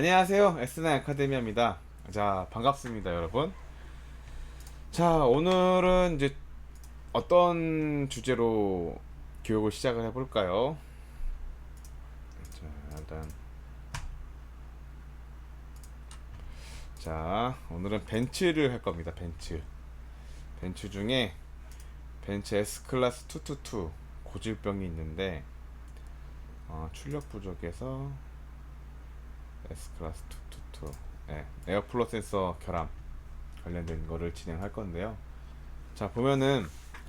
안녕하세요. S9 아카데미입니다. 자, 반갑습니다, 여러분. 자, 오늘은 이제 어떤 주제로 교육을 시작을 해볼까요? 자, 일단, 자, 오늘은 벤츠를 할 겁니다. 벤츠. 벤츠 중에 벤츠 S클래스 222 고질병이 있는데, 출력 부족에서 S클래스 222, 에어플로 센서 결함 관련된 거를 진행할 건데요. 자, 보면은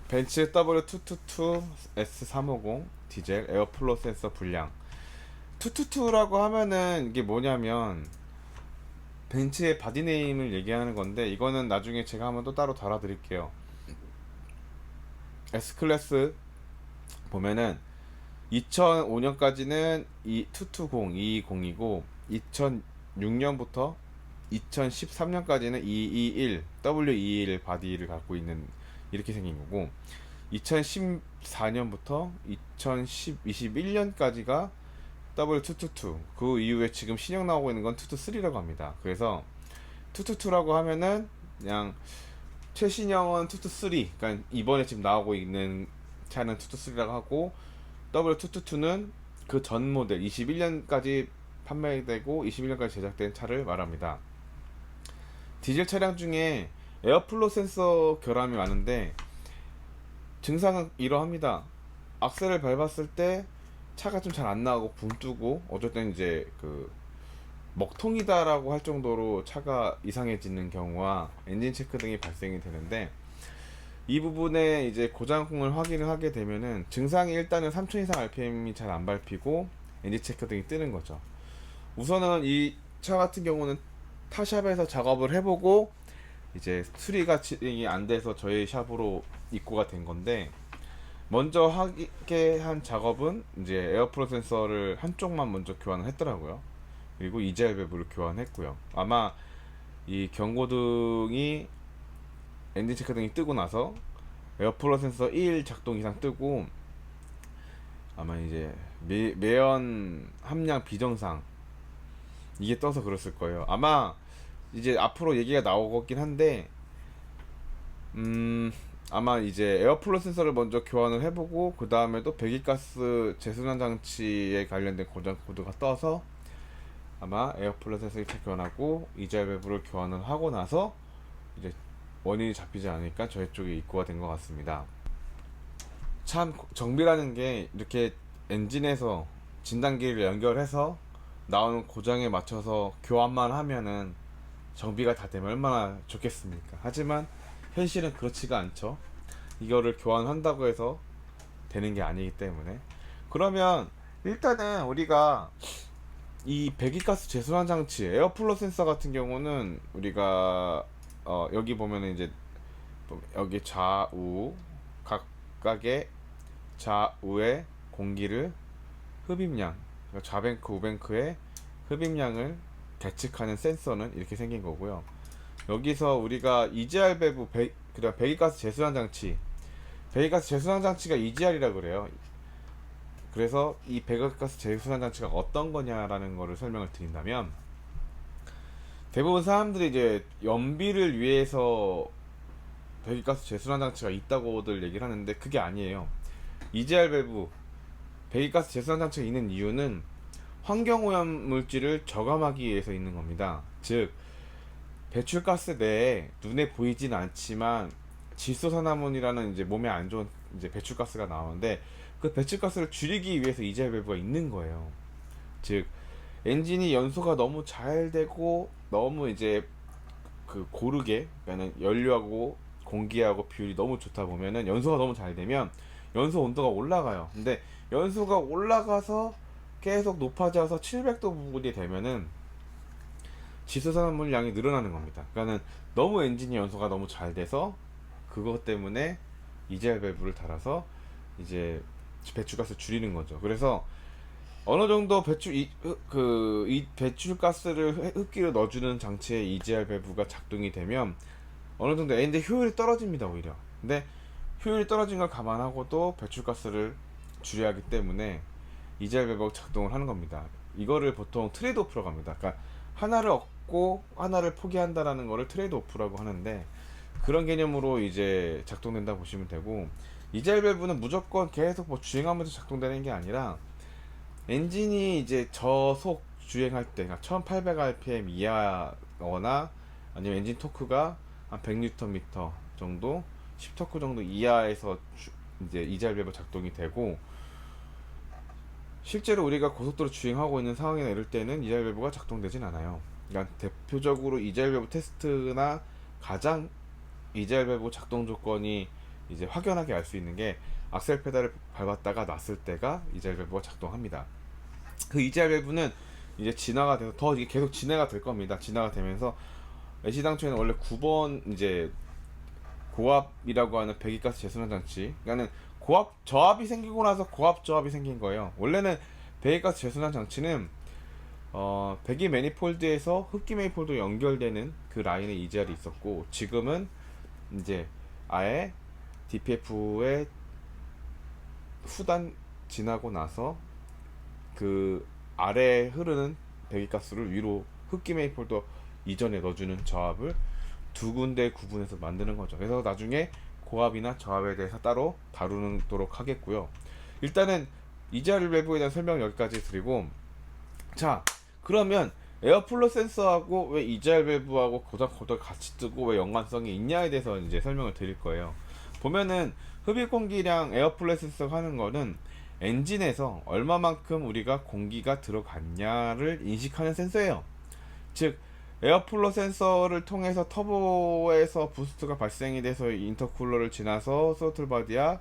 벤츠 W222 S350 디젤 에어플로 센서 불량 222라고 하면은 이게 뭐냐면 벤츠의 바디네임을 얘기하는 건데, 이거는 나중에 제가 한번 또 따로 달아드릴게요. S클래스 보면은 2005년까지는 220이고 2006년부터 2013년까지는 221 W221 바디를 갖고 있는, 이렇게 생긴 거고, 2014년부터 2021년까지가 W222, 그 이후에 지금 신형 나오고 있는 건 223라고 합니다. 그래서 222라고 하면은 그냥 최신형은 223, 그러니까 이번에 지금 나오고 있는 차는 223라고 하고, W222는 그 전 모델 21년까지 판매되고 21년까지 제작된 차를 말합니다. 디젤 차량 중에 에어플로 센서 결함이 많은데 증상은 이러합니다. 악셀을 밟았을 때 차가 좀 잘 안 나가고 붕 뜨고, 어쩔 땐 이제 그 먹통이다라고 할 정도로 차가 이상해지는 경우와 엔진 체크 등이 발생이 되는데, 이 부분에 이제 고장을 확인을 하게 되면은 증상이 일단은 3000 이상 RPM이 잘 안 밟히고 엔진 체크 등이 뜨는 거죠. 우선은 이 차 같은 경우는 타샵에서 작업을 해보고 이제 수리가 진행이 안 돼서 저희 샵으로 입고가 된 건데, 먼저 하게 한 작업은 이제 에어프로 센서를 한쪽만 먼저 교환을 했더라고요. 그리고 이젤 밸브를 교환했고요. 아마 이 경고등이 엔진 체크 등이 뜨고 나서 에어프로 센서 1 작동 이상 뜨고, 아마 이제 매연 함량 비정상 이게 떠서 그랬을 거예요. 아마 이제 앞으로 얘기가 나오긴 한데, 아마 이제 에어플로 센서를 먼저 교환을 해보고 그 다음에 또 배기가스 재순환 장치에 관련된 고장 코드가 떠서 아마 에어플로 센서 1차 교환하고 이젤 밸브를 교환을 하고 나서 이제 원인이 잡히지 않으니까 저희 쪽에 입고가 된 것 같습니다. 참 정비라는 게 이렇게 엔진에서 진단기를 연결해서 나오는 고장에 맞춰서 교환만 하면은 정비가 다 되면 얼마나 좋겠습니까? 하지만 현실은 그렇지가 않죠. 이거를 교환한다고 해서 되는 게 아니기 때문에. 그러면 일단은 우리가 이 배기가스 재순환 장치 에어플로 센서 같은 경우는 우리가 여기 보면은 이제 여기 좌우 각각의 좌우의 공기를 흡입량, 그러니까 좌뱅크 우뱅크의 흡입량을 계측하는 센서는 이렇게 생긴 거고요. 여기서 우리가 EGR 밸브, 그다음 배기가스 재순환 장치, 배기가스 재순환 장치가 EGR이라 그래요. 그래서 이 배기가스 재순환 장치가 어떤 거냐라는 거를 설명을 드린다면, 대부분 사람들이 이제 연비를 위해서 배기가스 재순환 장치가 있다고들 얘기를 하는데 그게 아니에요. EGR 밸브, 배기가스 재순환 장치가 있는 이유는 환경오염 물질을 저감하기 위해서 있는 겁니다. 즉 배출가스 내에 눈에 보이진 않지만 질소산화물이라는 이제 몸에 안 좋은 이제 배출가스가 나오는데, 그 배출가스를 줄이기 위해서 이젤 밸브가 있는 거예요. 즉 엔진이 연소가 너무 잘 되고 너무 이제 그 고르게, 그러니까 연료하고 공기하고 비율이 너무 좋다 보면은 연소가 너무 잘 되면 연소 온도가 올라가요. 근데 연소가 올라가서 계속 높아져서 700도 부근이 되면은 지수산물 양이 늘어나는 겁니다. 그러니까는 너무 엔진이 연소가 너무 잘 돼서 그것 때문에 이젤 밸브를 달아서 이제 배출가스 줄이는 거죠. 그래서 어느 정도 이 배출가스를 흡기로 넣어주는 장치에 EGR 밸브가 작동이 되면 어느 정도 엔진 효율이 떨어집니다, 오히려. 근데 효율이 떨어진 걸 감안하고도 배출가스를 줄여야 하기 때문에 EGR 밸브가 작동을 하는 겁니다. 이거를 보통 트레이드 오프라고 합니다. 그러니까 하나를 얻고 하나를 포기한다라는 거를 트레이드 오프라고 하는데, 그런 개념으로 이제 작동된다 보시면 되고, 이젤 밸브는 무조건 계속 뭐 주행하면서 작동되는 게 아니라 엔진이 이제 저속 주행할 때, 그러니까 1800rpm 이하거나 아니면 엔진 토크가 한 100Nm 정도, 10토크 정도 이하에서 이제 이젤 밸브 작동이 되고, 실제로 우리가 고속도로 주행하고 있는 상황이나 이럴 때는 이젤 밸브가 작동되진 않아요. 그러니까 대표적으로 이젤 밸브 테스트나 가장 이젤 밸브 작동 조건이 이제 확연하게 알 수 있는 게, 악셀 페달을 밟았다가 놨을 때가 이젤 밸브가 작동합니다. 그 이젤 밸브는 이제 진화가 돼서 더 이게 계속 진화가 될 겁니다. 진화가 되면서 애시당초에는 원래 9번 이제 고압이라고 하는 배기가스 재순환 장치, 그러니까는 고압 저압이 생기고 나서 고압 저압이 생긴 거예요. 원래는 배기가스 재순환 장치는 배기 매니폴드에서 흡기 매니폴드 연결되는 그 라인에 이젤이 있었고, 지금은 이제 아예 DPF의 후단 지나고 나서 그 아래에 흐르는 배기가스를 위로 흡기 매니폴더 이전에 넣어주는 저압을 두 군데 구분해서 만드는 거죠. 그래서 나중에 고압이나 저압에 대해서 따로 다루도록 하겠고요. 일단은 이젤 밸브에 대한 설명 여기까지 드리고, 자 그러면 에어플로 센서하고 왜 이젤 밸브하고 고작 같이 뜨고 왜 연관성이 있냐에 대해서 이제 설명을 드릴 거예요. 보면은 흡입 공기량 에어플로 센서 하는 거는 엔진에서 얼마만큼 우리가 공기가 들어갔냐를 인식하는 센서예요. 즉 에어플로 센서를 통해서 터보에서 부스트가 발생이 돼서 인터쿨러를 지나서 스로틀 바디야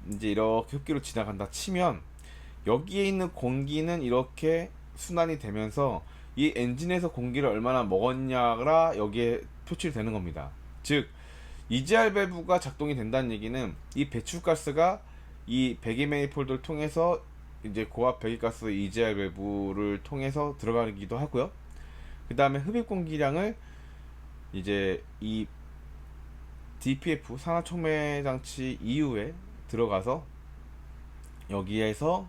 이제 이렇게 흡기로 지나간다 치면, 여기에 있는 공기는 이렇게 순환이 되면서 이 엔진에서 공기를 얼마나 먹었냐가 여기에 표출되는 겁니다. 즉 EGR 밸브가 작동이 된다는 얘기는 이 배출가스가 이 배기 매니폴드를 통해서 이제 고압 배기가스 EGR 밸브를 통해서 들어가기도 하고요. 그 다음에 흡입 공기량을 이제 이 DPF 산화촉매 장치 이후에 들어가서 여기에서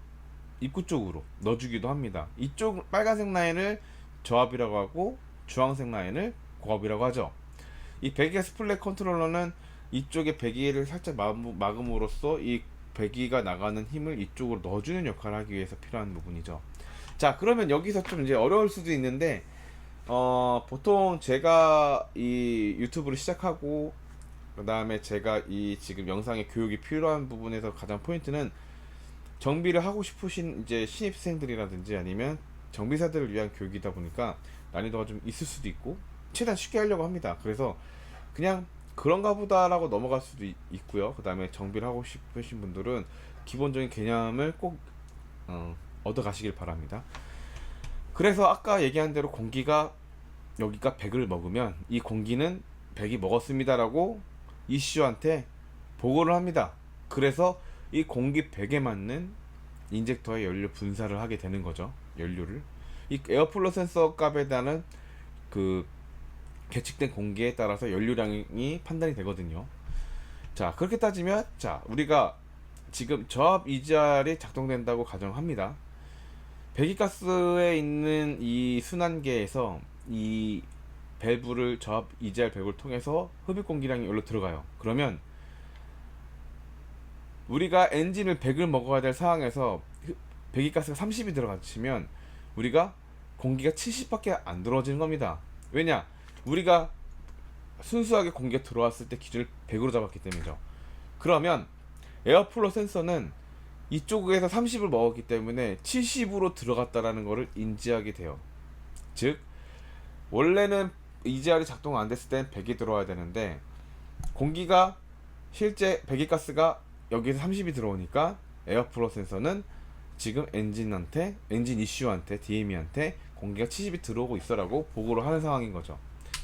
입구 쪽으로 넣어주기도 합니다. 이쪽 빨간색 라인을 저압이라고 하고 주황색 라인을 고압이라고 하죠. 이 배기가 스플릿 컨트롤러는 이쪽에 배기를 살짝 막음으로써 이 배기가 나가는 힘을 이쪽으로 넣어주는 역할을 하기 위해서 필요한 부분이죠. 자 그러면 여기서 좀 이제 어려울 수도 있는데, 보통 제가 이 유튜브를 시작하고 그 다음에 제가 이 지금 영상의 교육이 필요한 부분에서 가장 포인트는, 정비를 하고 싶으신 이제 신입생들이라든지 아니면 정비사들을 위한 교육이다 보니까 난이도가 좀 있을 수도 있고 최대한 쉽게 하려고 합니다. 그래서 그냥 그런가 보다라고 넘어갈 수도 있고요. 그 다음에 정비를 하고 싶으신 분들은 기본적인 개념을 꼭 얻어 가시길 바랍니다. 그래서 아까 얘기한 대로 공기가 여기가 100을 먹으면 이 공기는 100이 먹었습니다라고 이슈한테 보고를 합니다. 그래서 이 공기 100에 맞는 인젝터에 연료 분사를 하게 되는 거죠. 연료를 이 에어플로 센서 값에 대한 그 계측된 공기에 따라서 연료량이 판단이 되거든요. 자 그렇게 따지면, 자 우리가 지금 저압 EGR이 작동된다고 가정합니다. 배기가스에 있는 이 순환계에서 이 밸브를 저압 EGR 밸브를 통해서 흡입 공기량이 여기로 들어가요. 그러면 우리가 엔진을 100을 먹어야 될 상황에서 배기가스가 30이 들어가치면 우리가 공기가 70밖에 안 들어지는 겁니다. 왜냐? 우리가 순수하게 공기가 들어왔을 때 기준을 100으로 잡았기 때문이죠. 그러면 에어플로 센서는 이쪽에서 30을 먹었기 때문에 70으로 들어갔다라는 것을 인지하게 돼요. 즉 원래는 EGR이 작동 안 됐을 땐 100이 들어와야 되는데, 공기가 실제 배기가스가 여기서 30이 들어오니까 에어플로 센서는 지금 엔진 이슈한테 DME한테 공기가 70이 들어오고 있어라고 보고를 하는 상황인 거죠.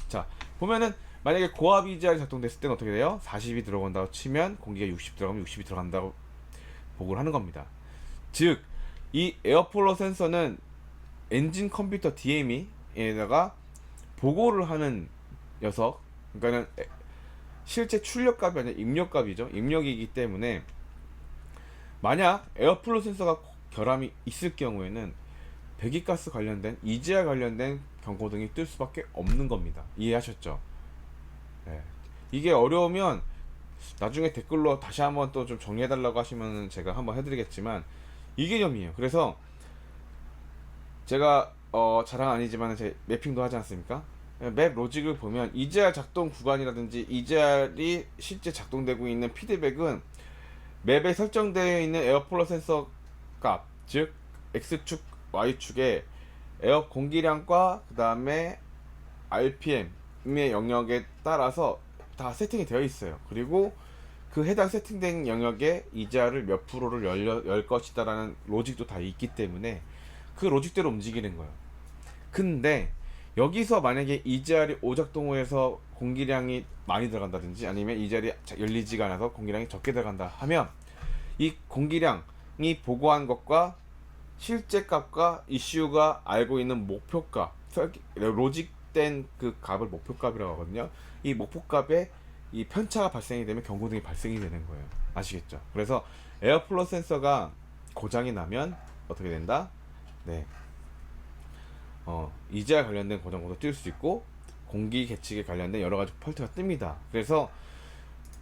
자 보면은 만약에 고압 EGR이 작동됐을 때는 어떻게 돼요? 40이 들어간다고 치면 공기가 60 들어가면 60이 들어간다고 보고를 하는 겁니다. 즉 이 에어플로 센서는 엔진 컴퓨터 DME에다가 보고를 하는 녀석, 그러니까는 실제 출력값이 아니라 입력값이죠. 입력이기 때문에 만약 에어플로 센서가 결함이 있을 경우에는 배기가스 관련된 EGR 관련된 경고등이 뜰 수밖에 없는 겁니다. 이해하셨죠? 네. 이게 어려우면 나중에 댓글로 다시 한번 또 좀 정리해달라고 하시면 제가 한번 해드리겠지만 이 개념이에요. 그래서 제가 자랑 아니지만 제 매핑도 하지 않습니까? 맵 로직을 보면 EGR 작동 구간이라든지 EGR이 실제 작동되고 있는 피드백은 맵에 설정되어 있는 에어플로 센서 값, 즉 X축, Y축에 에어 공기량과 그 다음에 RPM의 영역에 따라서 다 세팅이 되어 있어요. 그리고 그 해당 세팅된 영역에 EGR을 몇 프로를 열 것이다라는 로직도 다 있기 때문에 그 로직대로 움직이는 거예요. 근데 여기서 만약에 EGR이 오작동을 해서 공기량이 많이 들어간다든지 아니면 EGR이 열리지가 않아서 공기량이 적게 들어간다 하면 이 공기량이 보고한 것과 실제 값과 이슈가 알고 있는 목표값, 로직된 그 값을 목표값이라고 하거든요. 이 목표값에 이 편차가 발생이 되면 경고등이 발생이 되는 거예요. 아시겠죠? 그래서 에어플로 센서가 고장이 나면 어떻게 된다? 네. EGR 관련된 고장코도 뜰 수 있고 공기 계측에 관련된 여러 가지 펄트가 뜹니다. 그래서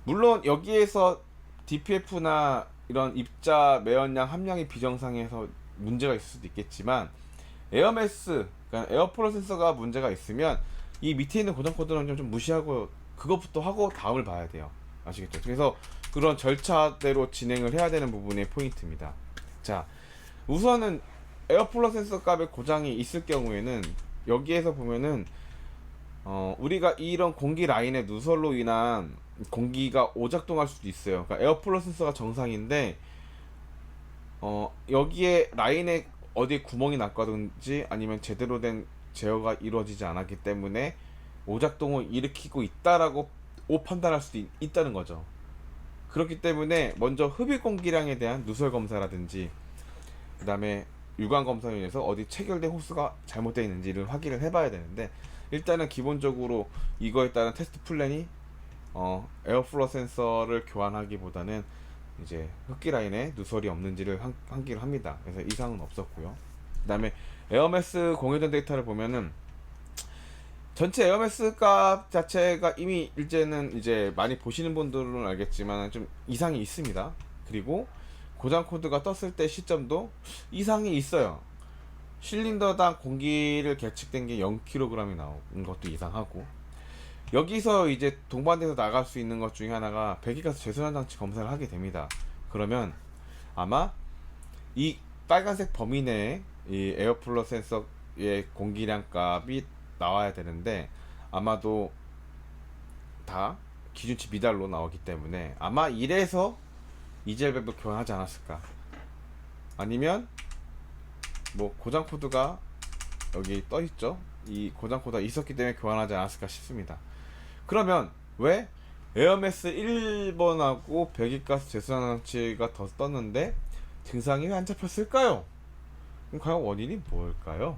물론 여기에서 DPF나 이런 입자 매연량 함량이 비정상해서 문제가 있을 수도 있겠지만 에어매스, 그러니까 에어플로 센서가 문제가 있으면 이 밑에 있는 고장 코드는 좀 무시하고 그것부터 하고 다음을 봐야 돼요. 아시겠죠? 그래서 그런 절차대로 진행을 해야 되는 부분의 포인트입니다. 자, 우선은 에어플로 센서 값에 고장이 있을 경우에는 여기에서 보면은 우리가 이런 공기 라인의 누설로 인한 공기가 오작동할 수도 있어요. 그러니까 에어플로 센서가 정상인데 여기에 라인에 어디에 구멍이 났거든지 아니면 제대로 된 제어가 이루어지지 않았기 때문에 오작동을 일으키고 있다라고 판단할 수도 있다는 거죠. 그렇기 때문에 먼저 흡입 공기량에 대한 누설 검사라든지 그 다음에 유관 검사에 의해서 어디 체결된 호스가 잘못되어 있는지를 확인을 해봐야 되는데 일단은 기본적으로 이거에 따른 테스트 플랜이 에어플로 센서를 교환하기보다는 이제 흡기 라인에 누설이 없는지를 환기를 합니다. 그래서 이상은 없었고요. 그 다음에 에어매스 공유된 데이터를 보면은 전체 에어매스 값 자체가 이미 이제 많이 보시는 분들은 알겠지만 좀 이상이 있습니다. 그리고 고장 코드가 떴을 때 시점도 이상이 있어요. 실린더당 공기를 계측된 게 0kg이 나온 것도 이상하고 여기서 이제 동반돼서 나갈 수 있는 것 중에 하나가 배기가스 재순환 장치 검사를 하게 됩니다. 그러면 아마 이 빨간색 범위 내에 이 에어플로 센서의 공기량 값이 나와야 되는데 아마도 다 기준치 미달로 나오기 때문에 아마 이래서 EGR 밸브 교환하지 않았을까, 아니면 뭐 고장 코드가 여기 떠 있죠. 이 고장 코드가 있었기 때문에 교환하지 않았을까 싶습니다. 그러면 왜 에어매스 1번하고 배기가스 재순환 장치가 더 떴는데 증상이 왜 안 잡혔을까요? 그럼 과연 원인이 뭘까요?